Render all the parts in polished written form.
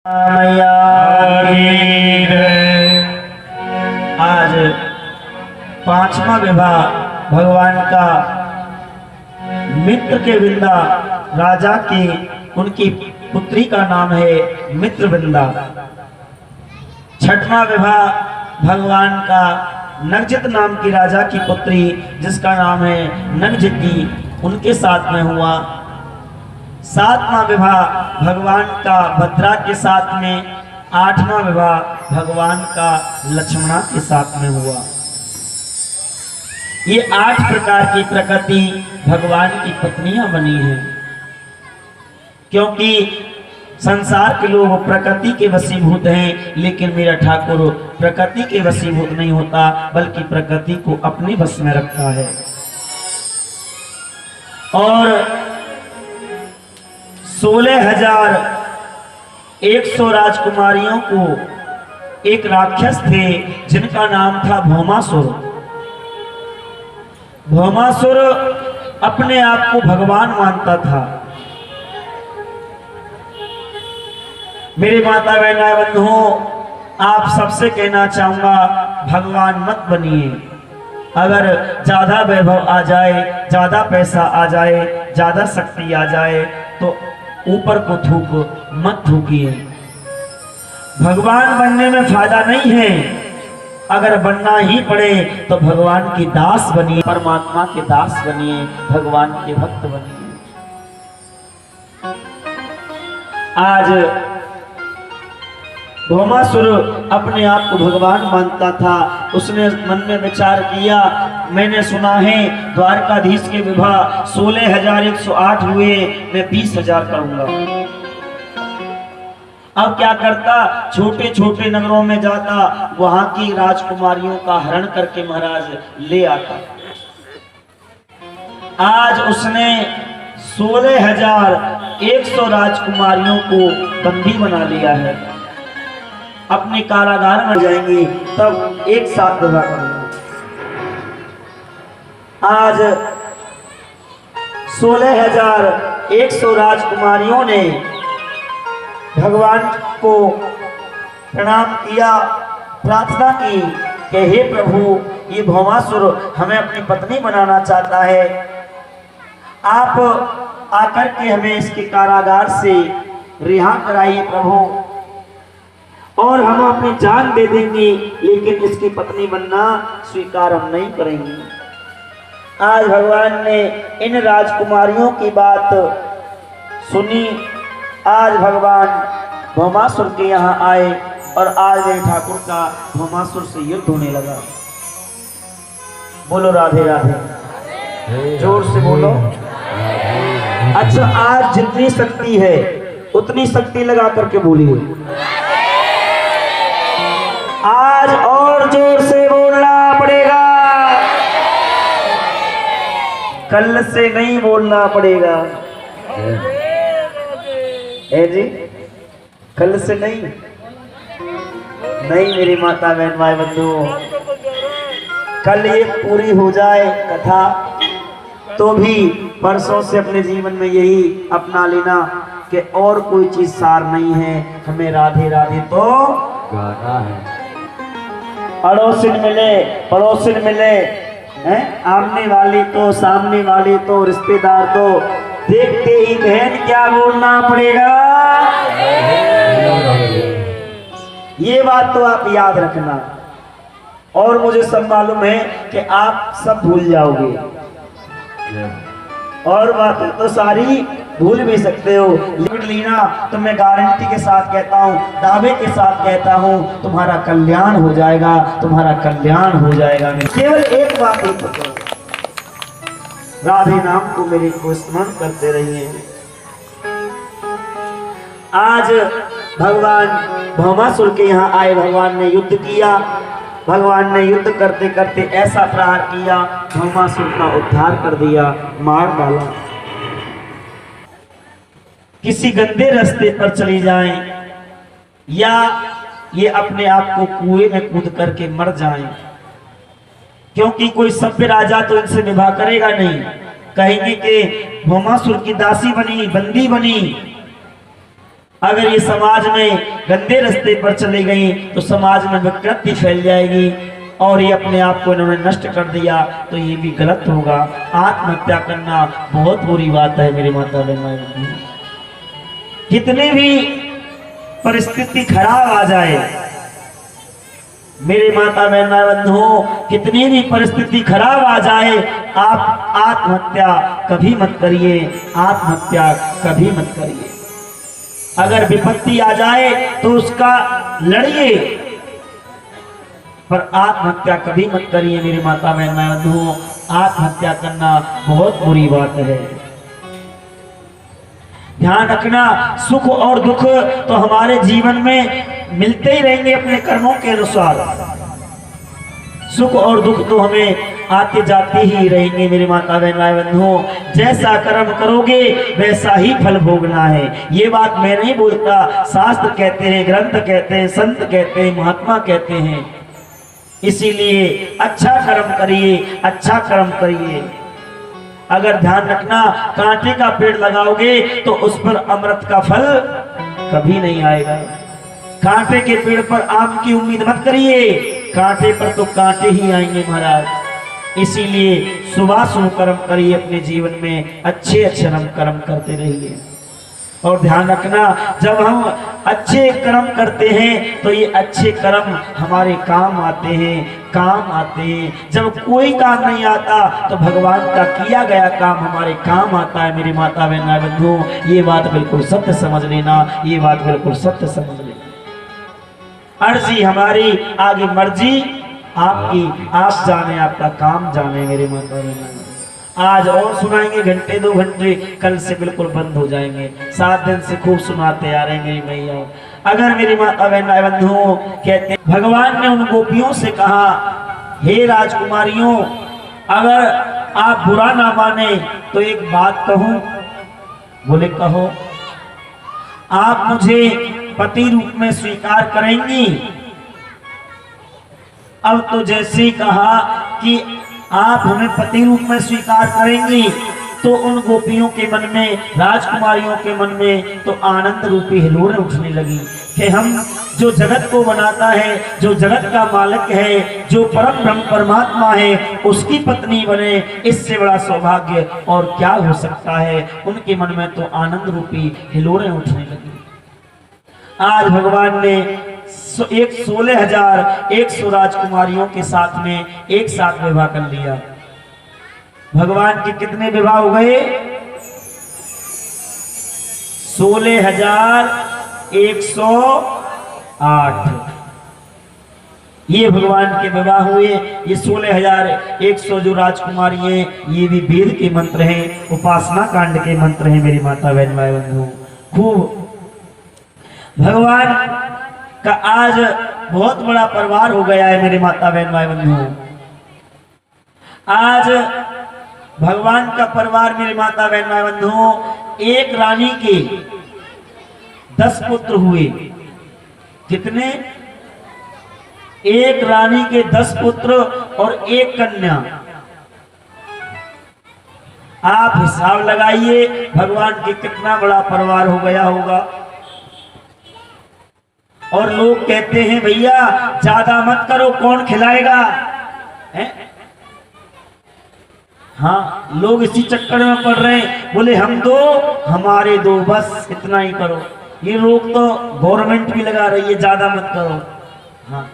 आज पांचवा विवाह भगवान का मित्र के वृंदा राजा की उनकी पुत्री का नाम है मित्रवृंदा। छठवां विवाह भगवान का नगजित नाम की राजा की पुत्री जिसका नाम है नगजिती उनके साथ में हुआ। सातवां विवाह भगवान का भद्रा के साथ में, आठवां विवाह भगवान का लक्ष्मणा के साथ में हुआ। ये 8 प्रकार की प्रकृति भगवान की पत्नियां बनी हैं, क्योंकि संसार के लोग प्रकृति के वशीभूत हैं, लेकिन मेरा ठाकुर प्रकृति के वशीभूत नहीं होता बल्कि प्रकृति को अपने वश में रखता है। और 16,100 राजकुमारियों को एक राक्षस थे जिनका नाम था भौमासुर। भौमासुर अपने आप को भगवान मानता था। मेरे माता बहन बंधुओं, आप सबसे कहना चाहूंगा, भगवान मत बनिए। अगर ज्यादा वैभव आ जाए, ज्यादा पैसा आ जाए, ज्यादा शक्ति आ जाए तो ऊपर को थूक मत थूकिए। भगवान बनने में फायदा नहीं है। अगर बनना ही पड़े तो भगवान की दास बनिए, परमात्मा के दास बनिए, भगवान के भक्त बनिए। आज भौमासुर अपने आप को भगवान मानता था। उसने मन में विचार किया, मैंने सुना है द्वारकाधीश के विवाह 16,108 हुए, मैं 20,000 करूंगा। अब क्या करता, छोटे छोटे नगरों में जाता, वहां की राजकुमारियों का हरण करके महाराज ले आता। आज उसने 16,100 राजकुमारियों को बंदी बना लिया है। अपने कारागार में जाएंगी तब एक साथ विवाह करेंगे। आज 16,100 राजकुमारियों ने भगवान को प्रणाम किया, प्रार्थना की कि हे प्रभु, ये भौमासुर हमें अपनी पत्नी बनाना चाहता है। आप आकर के हमें इसके कारागार से रिहा कराइए प्रभु, और हम अपनी जान दे देंगे, लेकिन इसकी पत्नी बनना स्वीकार हम नहीं करेंगे। आज भगवान ने इन राजकुमारियों की बात सुनी। आज भगवान भौमासुर के यहाँ आए और आज मेरे ठाकुर का भौमासुर से युद्ध होने लगा। बोलो राधे राधे, जोर से बोलो। अच्छा, आज जितनी शक्ति है उतनी शक्ति लगा करके बोलिए। आज और जोर से बोलना पड़ेगा, कल से नहीं बोलना पड़ेगा। जी, कल से नहीं मेरी माता बहन भाई बंधुओं, कल ये पूरी हो जाए कथा तो भी परसों से अपने जीवन में यही अपना लेना कि और कोई चीज सार नहीं है, हमें राधे राधे तो गाना है। अड़ोसिन मिले पड़ोसिन मिले हैं, आमने वाली तो सामने वाली तो रिश्तेदार तो, देखते ही बहन क्या बोलना पड़ेगा। ये बात तो आप याद रखना, और मुझे सब मालूम है कि आप सब भूल जाओगे, और बातें तो सारी भूल भी सकते हो। लिख लेना तो मैं गारंटी के साथ कहता हूँ, दावे के साथ कहता हूँ, तुम्हारा कल्याण हो जाएगा, तुम्हारा कल्याण हो जाएगा। केवल एक बात ही पकड़ो, राधे नाम को मेरे को स्मरण करते रहिए। आज भगवान भौमासुर के यहाँ आए, भगवान ने युद्ध किया। भगवान ने युद्ध करते करते ऐसा प्रहार किया, भौमासुर का उद्धार कर दिया, मार डाला। किसी गंदे रास्ते पर चली जाएं या ये अपने आप को कुएं में कूद करके मर जाएं, क्योंकि कोई सभ्य राजा तो इनसे विवाह करेगा नहीं। कहेंगे कि भौमासुर की दासी बनी, बंदी बनी, अगर ये समाज में गंदे रास्ते पर चली गई तो समाज में विकृति फैल जाएगी और ये अपने आप को इन्होंने नष्ट कर दिया तो ये भी गलत होगा। आत्महत्या करना बहुत बुरी बात है मेरी माता बहन। कितनी भी परिस्थिति खराब आ जाए मेरे माता बहन बंधुओं, कितनी भी परिस्थिति खराब आ जाए, आप आत्महत्या कभी मत करिए, आत्महत्या कभी मत करिए। अगर विपत्ति आ जाए तो उसका लड़िए, पर आत्महत्या कभी मत करिए मेरी माता बहन बंधुओं। आत्महत्या करना बहुत बुरी बात है। ध्यान रखना, सुख और दुख तो हमारे जीवन में मिलते ही रहेंगे अपने कर्मों के अनुसार। सुख और दुख तो हमें आते जाते ही रहेंगे मेरे माता बहन बंधुओं। जैसा कर्म करोगे वैसा ही फल भोगना है। ये बात मैं नहीं बोलता, शास्त्र कहते हैं, ग्रंथ कहते हैं, संत कहते हैं, महात्मा कहते हैं। इसीलिए अच्छा कर्म करिए, अच्छा कर्म करिए। अगर ध्यान रखना, कांटे का पेड़ लगाओगे तो उस पर अमृत का फल कभी नहीं आएगा। कांटे के पेड़ पर आम की उम्मीद मत करिए, कांटे पर तो कांटे ही आएंगे महाराज। इसीलिए शुभ कर्म करिए, अपने जीवन में अच्छे अच्छे कर्म करते रहिए। और ध्यान रखना, जब हम अच्छे कर्म करते हैं तो ये अच्छे कर्म हमारे काम आते हैं, काम आते हैं। जब कोई काम नहीं आता तो भगवान का किया गया काम हमारे काम आता है मेरी माता बहन बंधुओं। ये बात बिल्कुल सत्य समझ लेना, ये बात बिल्कुल सत्य समझ लेना। अर्जी हमारी, आगे मर्जी आपकी, आप जाने, आपका काम जाने मेरे माता बहन। आज और सुनाएंगे घंटे 2 घंटे, कल से बिल्कुल बंद हो जाएंगे। 7 दिन से खूब सुनाते आ रहे हैं मेरी मैया। अगर मेरी माता बहन बंधुओं कहते, भगवान ने उन गोपियों से कहा, हे राजकुमारियों, अगर आप बुरा ना माने तो एक बात कहूं। बोले कहो। आप मुझे पति रूप में स्वीकार करेंगी? अब तो जैसे ही कहा कि आप हमें पति रूप में स्वीकार करेंगी, तो उन गोपियों के मन में, राजकुमारियों के मन में तो आनंद रूपी हिलोरें उठने लगी कि हम जो जगत को बनाता है, जो जगत का मालिक है, जो परम ब्रह्म परमात्मा है, उसकी पत्नी बने, इससे बड़ा सौभाग्य और क्या हो सकता है। उनके मन में तो आनंद रूपी हिलोरें उठने लगी। आज भगवान ने 16,100 राजकुमारियों के साथ में एक साथ विवाह कर लिया। भगवान के कितने विवाह हो गए? 16,108। ये भगवान के विवाह हुए। ये 16,100 जो राजकुमारी हैं, ये भी वेद के मंत्र हैं, उपासना कांड के मंत्र हैं मेरी माता बहन बंधुओं। खूब भगवान का आज बहुत बड़ा परिवार हो गया है मेरे माता बहन भाई बंधुओं। आज भगवान का परिवार मेरे माता बहन भाई बंधुओं, एक रानी के 10 पुत्र हुए। कितने? एक रानी के 10 पुत्र और एक कन्या। आप हिसाब लगाइए भगवान के कितना बड़ा परिवार हो गया होगा। और लोग कहते हैं भैया ज्यादा मत करो, कौन खिलाएगा है? हाँ, लोग इसी चक्कर में पड़ रहे हैं, बोले हम दो हमारे दो, बस इतना ही करो। ये लोग तो गवर्नमेंट भी लगा रही है ज्यादा मत करो। हाँ,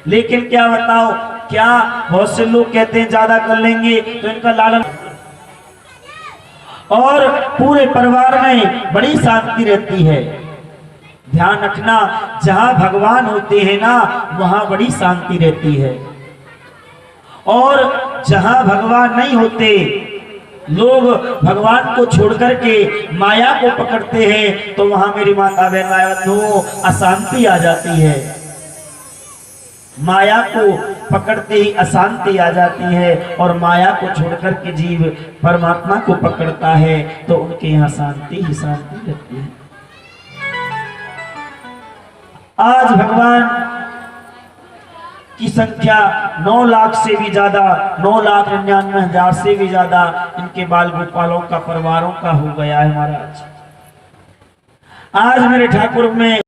लेकिन क्या बताओ, क्या बहुत से लोग कहते हैं ज्यादा कर लेंगे तो इनका लालन, और पूरे परिवार में बड़ी शांति रहती है। ध्यान रखना, जहां भगवान होते हैं ना, वहां बड़ी शांति रहती है। और जहां भगवान नहीं होते, लोग भगवान को छोड़ करके माया को पकड़ते हैं, तो वहां मेरी माता बहन बंधुओं अशांति आ जाती है। माया को पकड़ते ही अशांति आ जाती है, और माया को छोड़ करके जीव परमात्मा को पकड़ता है तो उनके यहाँ शांति ही शांति रहती है। आज भगवान की संख्या 9 लाख से भी ज्यादा, 9,99,000 से भी ज्यादा इनके बाल गोपालों का, परिवारों का हो गया है महाराज। आज मेरे ठाकुर में